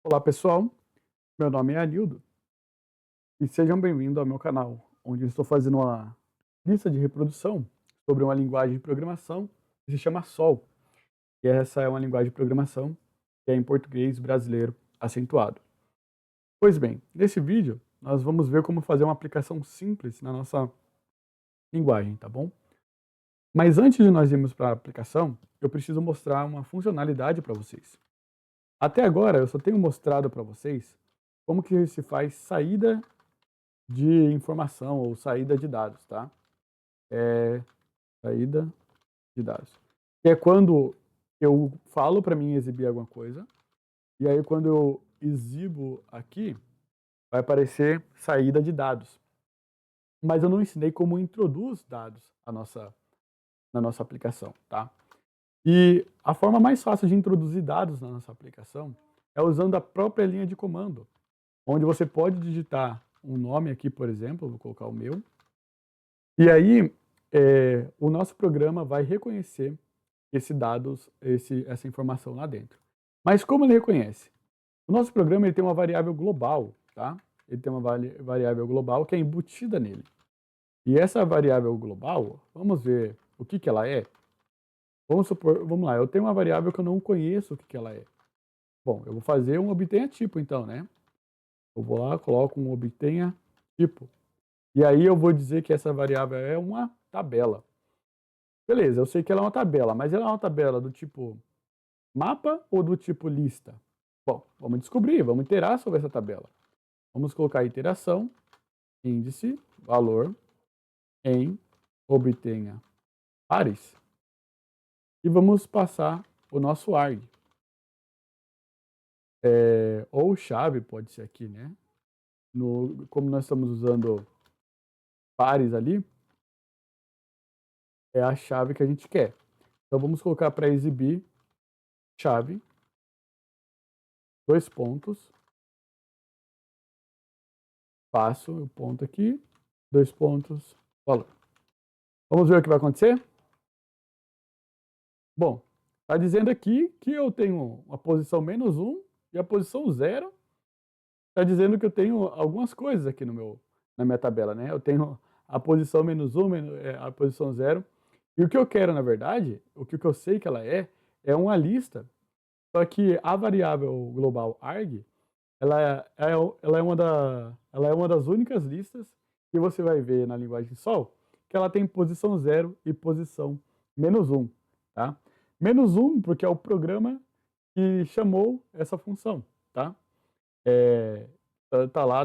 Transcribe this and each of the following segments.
Olá pessoal, meu nome é Anildo e sejam bem-vindos ao meu canal, onde eu estou fazendo uma lista de reprodução sobre uma linguagem de programação que se chama Sol. E essa é uma linguagem de programação que é em português brasileiro acentuado. Pois bem, nesse vídeo nós vamos ver como fazer uma aplicação simples na nossa linguagem, tá bom? Mas antes de nós irmos para a aplicação, eu preciso mostrar uma funcionalidade para vocês. Até agora eu só tenho mostrado para vocês como que se faz saída de informação ou saída de dados, tá? Saída de dados. Que é quando eu falo para mim exibir alguma coisa, e aí quando eu exibo aqui, vai aparecer saída de dados. Mas eu não ensinei como introduz dados na nossa aplicação, tá? E a forma mais fácil de introduzir dados na nossa aplicação é usando a própria linha de comando, onde você pode digitar um nome aqui, por exemplo, vou colocar o meu, e aí, o nosso programa vai reconhecer essa informação lá dentro. Mas como ele reconhece? O nosso programa ele tem uma variável global, tá? Ele tem uma variável global que é embutida nele. E essa variável global, vamos ver o que ela é? Vamos supor, vamos lá, eu tenho uma variável que eu não conheço o que ela é. Bom, eu vou fazer um obtenha tipo então, né? Eu vou lá, coloco um obtenha tipo. E aí eu vou dizer que essa variável é uma tabela. Beleza, eu sei que ela é uma tabela, mas ela é uma tabela do tipo mapa ou do tipo lista? Bom, vamos descobrir, vamos iterar sobre essa tabela. Vamos colocar iteração, índice, valor, em, obtenha pares, e vamos passar o nosso arg. Ou chave, pode ser aqui, né? Como nós estamos usando pares ali, é a chave que a gente quer. Então vamos colocar para exibir chave, dois pontos, passo o ponto aqui, dois pontos, valor. Vamos ver o que vai acontecer? Bom, está dizendo aqui que eu tenho a posição -1 e a posição 0. Está dizendo que eu tenho algumas coisas aqui na minha tabela, né? Eu tenho a posição -1, a posição 0. E o que eu quero, na verdade, o que eu sei que ela é uma lista. Só que a variável global arg, ela é uma das únicas listas que você vai ver na linguagem Sol, que ela tem posição 0 e posição -1, tá? -1 porque é o programa que chamou essa função, tá? Tá lá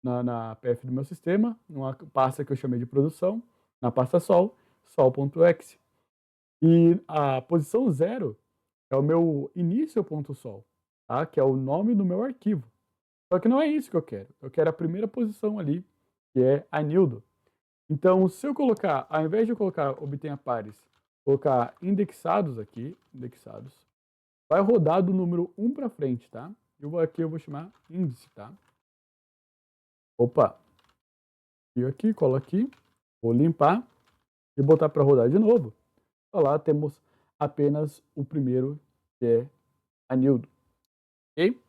na PF do meu sistema, numa pasta que eu chamei de produção, na pasta sol, sol.exe. E a posição 0 é o meu início.sol, tá? Que é o nome do meu arquivo. Só que não é isso que eu quero. Eu quero a primeira posição ali, que é anildo. Então, se eu colocar, ao invés de eu colocar obtenha pares, colocar indexados aqui, indexados, vai rodar do número 1 para frente, tá? Aqui eu vou chamar índice, tá? Opa, eu aqui, colo aqui, vou limpar e botar para rodar de novo. Olha lá, temos apenas o primeiro, que é anildo. Ok?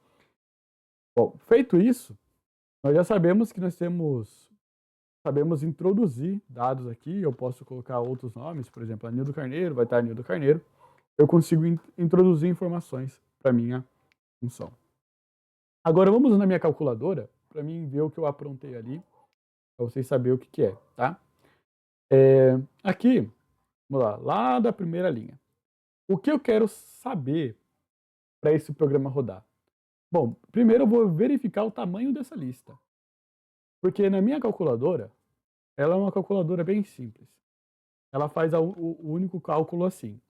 Bom, feito isso, nós já sabemos que sabemos introduzir dados aqui. Eu posso colocar outros nomes, por exemplo, Anildo Carneiro, vai estar Anildo Carneiro. Eu consigo introduzir informações para minha função. Agora vamos na minha calculadora para mim ver o que eu aprontei ali, para vocês saberem o que é, tá? Aqui, vamos lá da primeira linha. O que eu quero saber para esse programa rodar? Bom, primeiro eu vou verificar o tamanho dessa lista, porque na minha calculadora, ela é uma calculadora bem simples. Ela faz o único cálculo assim.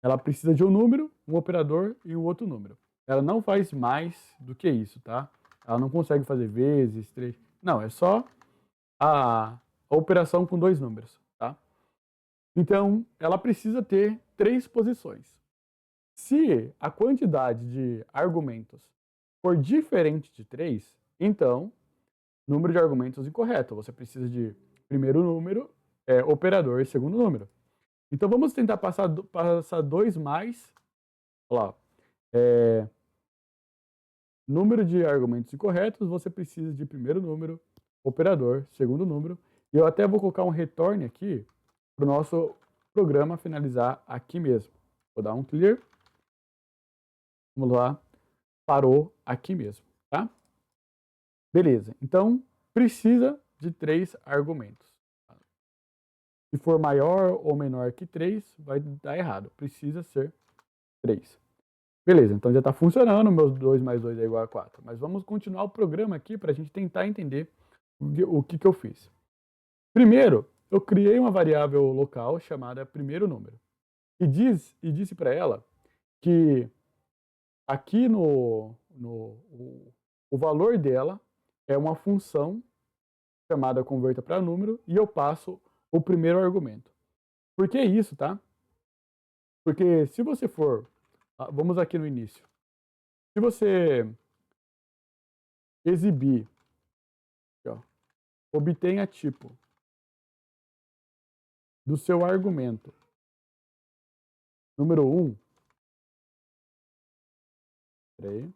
Ela precisa de um número, um operador e um outro número. Ela não faz mais do que isso, tá? Ela não consegue fazer vezes, três. Não, é só a operação com dois números, tá? Então, ela precisa ter três posições. Se a quantidade de argumentos for diferente de 3, então, número de argumentos incorreto. Você precisa de primeiro número, operador e segundo número. Então, vamos tentar passar 2 mais. Olha lá. número de argumentos incorretos, você precisa de primeiro número, operador, segundo número. E eu até vou colocar um return aqui para o nosso programa finalizar aqui mesmo. Vou dar um clear. Vamos lá. Parou aqui mesmo, tá? Beleza. Então, precisa de 3 argumentos. Se for maior ou menor que 3, vai dar errado. Precisa ser 3. Beleza, então já está funcionando, meus 2 mais 2 é igual a 4. Mas vamos continuar o programa aqui para a gente tentar entender o que eu fiz. Primeiro, eu criei uma variável local chamada primeiro número. E disse para ela que aqui o valor dela é uma função chamada converta para número e eu passo o primeiro argumento. Por que isso, tá? Porque se você for, vamos aqui no início, se você exibir, aqui, ó, obtenha tipo do seu argumento número 1, peraí,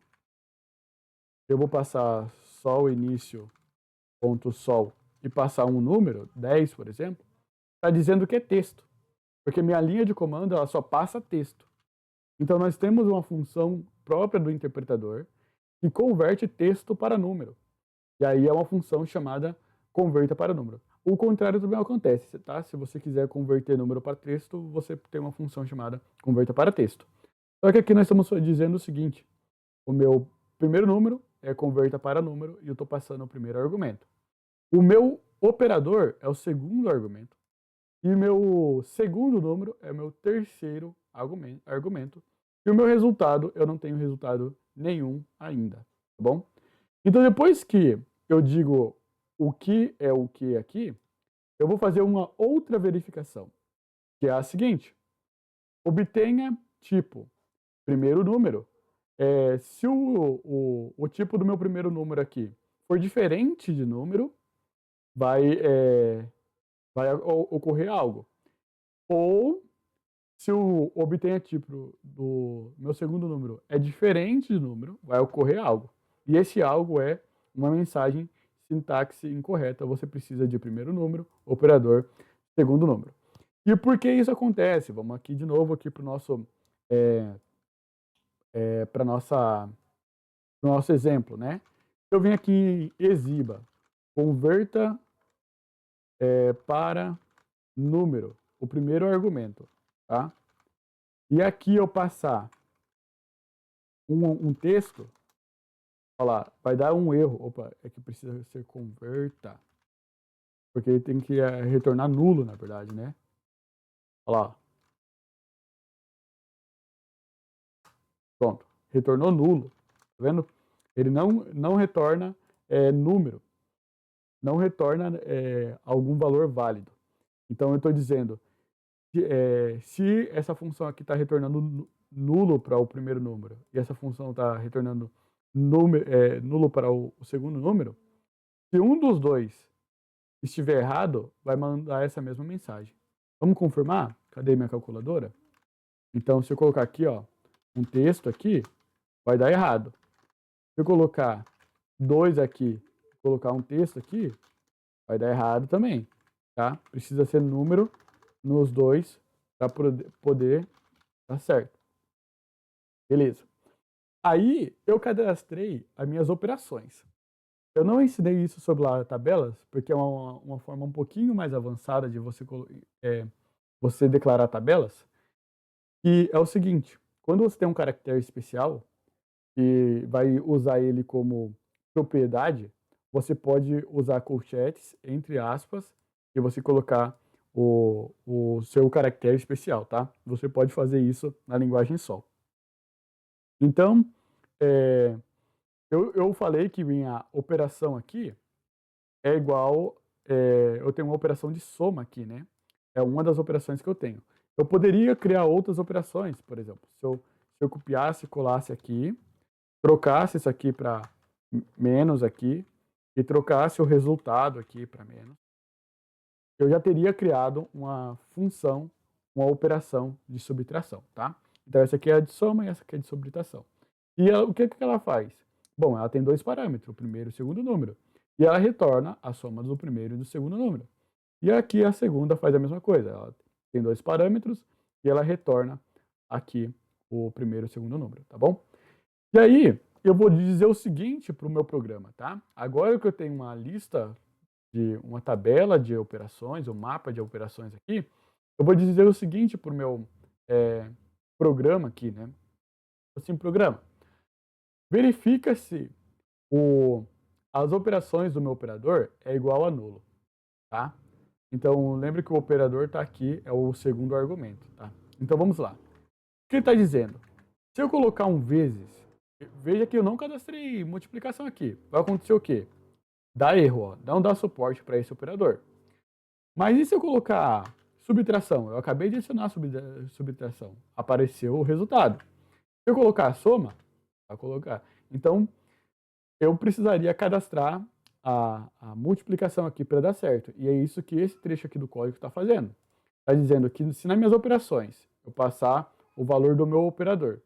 eu vou passar só o início ponto sol e passar um número, 10, por exemplo, está dizendo que é texto, porque minha linha de comando ela só passa texto. Então nós temos uma função própria do interpretador que converte texto para número. E aí é uma função chamada converta para número. O contrário também acontece, tá? Se você quiser converter número para texto, você tem uma função chamada converta para texto. Só que aqui nós estamos dizendo o seguinte: o meu primeiro número é converta para número e eu estou passando o primeiro argumento. O meu operador é o segundo argumento. E o meu segundo número é o meu terceiro argumento. E o meu resultado, eu não tenho resultado nenhum ainda, tá bom? Então depois que eu digo o que é o que aqui, eu vou fazer uma outra verificação, que é a seguinte: obtenha tipo primeiro número. Se o tipo do meu primeiro número aqui for diferente de número, vai ocorrer algo. Ou se o obtenha tipo do meu segundo número é diferente de número, vai ocorrer algo. E esse algo é uma mensagem sintaxe incorreta. Você precisa de primeiro número, operador, segundo número. E por que isso acontece? Vamos aqui de novo aqui para o nosso nosso exemplo, né? Eu venho aqui exiba, converta para número, o primeiro argumento, tá? E aqui eu passar um texto, olha lá, vai dar um erro. Opa, é que precisa ser converta. Porque ele tem que retornar nulo, na verdade, né? Olha lá. Pronto, retornou nulo. Tá vendo? Ele não retorna número. Não retorna algum valor válido. Então eu estou dizendo, se essa função aqui está retornando nulo para o primeiro número e essa função está retornando nulo para o segundo número, se um dos dois estiver errado, vai mandar essa mesma mensagem. Vamos confirmar? Cadê minha calculadora? Então, se eu colocar aqui, ó, um texto aqui, vai dar errado. Se eu colocar 2 aqui, colocar um texto aqui, vai dar errado também, tá? Precisa ser número nos dois para poder dar certo. Beleza. Aí, eu cadastrei as minhas operações. Eu não ensinei isso sobre tabelas, porque é uma forma um pouquinho mais avançada de você declarar tabelas. E é o seguinte: quando você tem um caractere especial e vai usar ele como propriedade, você pode usar colchetes, entre aspas, e você colocar o seu caractere especial, tá? Você pode fazer isso na linguagem Sol. Então, eu falei que minha operação aqui é igual, eu tenho uma operação de soma aqui, né? É uma das operações que eu tenho. Eu poderia criar outras operações, por exemplo, se eu copiasse e colasse aqui, trocasse isso aqui para menos aqui e trocasse o resultado aqui para menos, eu já teria criado uma função, uma operação de subtração, tá? Então essa aqui é a de soma e essa aqui é de subtração. E o que ela faz? Bom, ela tem 2 parâmetros, o primeiro e o segundo número, e ela retorna a soma do primeiro e do segundo número. E aqui a segunda faz a mesma coisa, ela tem 2 parâmetros e ela retorna aqui o primeiro e o segundo número, tá bom? E aí, eu vou dizer o seguinte para o meu programa, tá? Agora que eu tenho uma lista de uma tabela de operações, um mapa de operações aqui, eu vou dizer o seguinte para o meu programa aqui, né? Assim, programa, verifica se as operações do meu operador é igual a nulo, tá? Então, lembre que o operador está aqui, é o segundo argumento, tá? Então, vamos lá. O que ele está dizendo? Se eu colocar um vezes, veja que eu não cadastrei multiplicação aqui. Vai acontecer o quê? Dá erro, ó. Não dá suporte para esse operador. Mas e se eu colocar subtração? Eu acabei de adicionar subtração. Apareceu o resultado. Se eu colocar a soma, vai colocar. Então, eu precisaria cadastrar a multiplicação aqui para dar certo. E é isso que esse trecho aqui do código está fazendo. Está dizendo que se nas minhas operações eu passar o valor do meu operador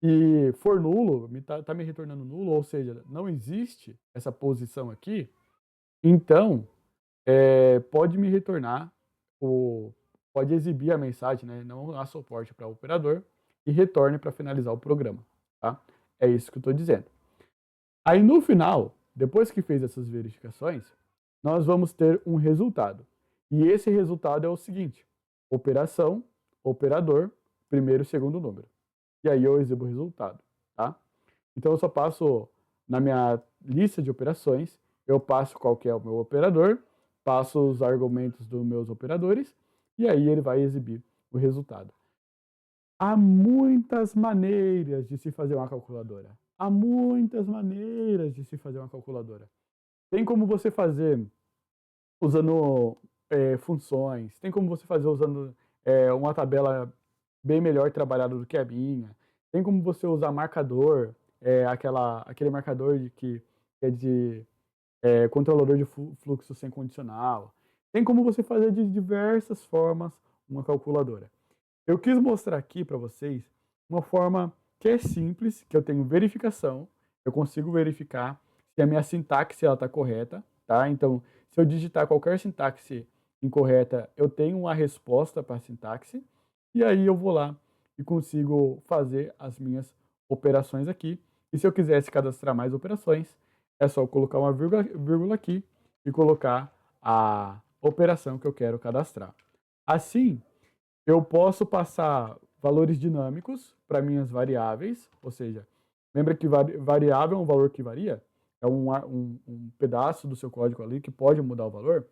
e for nulo, tá me retornando nulo, ou seja, não existe essa posição aqui, então pode me retornar, pode exibir a mensagem, né, não há suporte para o operador, e retorne para finalizar o programa. Tá? É isso que eu estou dizendo. Aí no final, depois que fez essas verificações, nós vamos ter um resultado. E esse resultado é o seguinte: operação, operador, primeiro e segundo número. E aí eu exibo o resultado, tá? Então eu só passo na minha lista de operações, eu passo qual que é o meu operador, passo os argumentos dos meus operadores, e aí ele vai exibir o resultado. Há muitas maneiras de se fazer uma calculadora. Há muitas maneiras de se fazer uma calculadora. Tem como você fazer usando funções, tem como você fazer usando uma tabela bem melhor trabalhada do que a minha, tem como você usar marcador, aquele marcador que é de controlador de fluxo sem condicional. Tem como você fazer de diversas formas uma calculadora. Eu quis mostrar aqui para vocês uma forma que é simples, que eu tenho verificação, eu consigo verificar se a minha sintaxe está correta, tá? Então, se eu digitar qualquer sintaxe incorreta, eu tenho uma resposta para a sintaxe, e aí eu vou lá e consigo fazer as minhas operações aqui. E se eu quisesse cadastrar mais operações, é só colocar uma vírgula aqui e colocar a operação que eu quero cadastrar. Assim, eu posso passar valores dinâmicos para minhas variáveis, ou seja, lembra que variável é um valor que varia? É um pedaço do seu código ali que pode mudar o valor.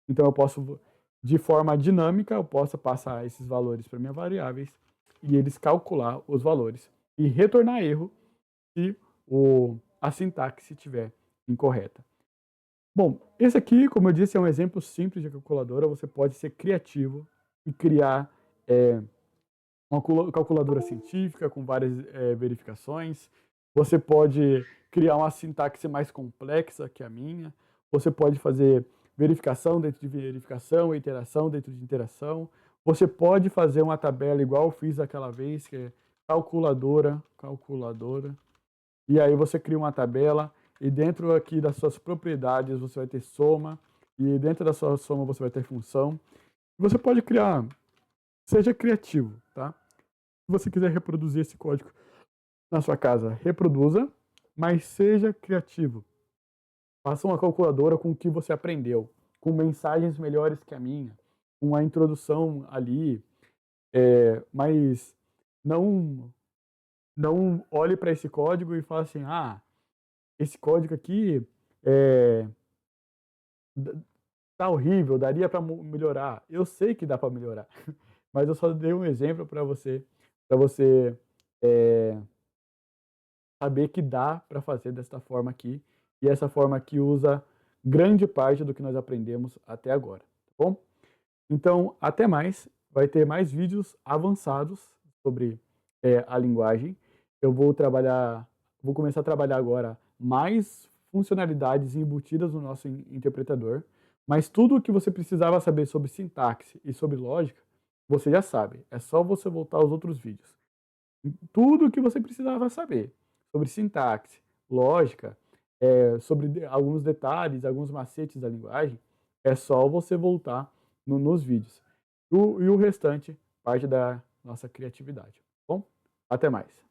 Então eu posso, de forma dinâmica, eu posso passar esses valores para minhas variáveis e eles calcular os valores e retornar erro se a sintaxe estiver incorreta. Bom, esse aqui, como eu disse, é um exemplo simples de calculadora. Você pode ser criativo e criar uma calculadora científica com várias verificações. Você pode criar uma sintaxe mais complexa que a minha. Você pode fazer verificação dentro de verificação, iteração dentro de iteração. Você pode fazer uma tabela igual eu fiz aquela vez, que é calculadora. E aí você cria uma tabela e dentro aqui das suas propriedades você vai ter soma e dentro da sua soma você vai ter função. Você pode criar, seja criativo, tá? Se você quiser reproduzir esse código na sua casa, reproduza, mas seja criativo. Faça uma calculadora com o que você aprendeu, com mensagens melhores que a minha, com a introdução ali, mas não olhe para esse código e fale assim, esse código aqui tá horrível, daria para melhorar. Eu sei que dá para melhorar, mas eu só dei um exemplo para você saber que dá para fazer desta forma aqui, e essa forma aqui usa grande parte do que nós aprendemos até agora, tá bom? Então, até mais, vai ter mais vídeos avançados sobre a linguagem. Eu vou começar a trabalhar agora mais funcionalidades embutidas no nosso interpretador, mas tudo o que você precisava saber sobre sintaxe e sobre lógica, você já sabe. É só você voltar aos outros vídeos. Tudo o que você precisava saber sobre sintaxe, lógica, sobre alguns detalhes, alguns macetes da linguagem, é só você voltar nos vídeos. E o restante parte da nossa criatividade. Bom, até mais.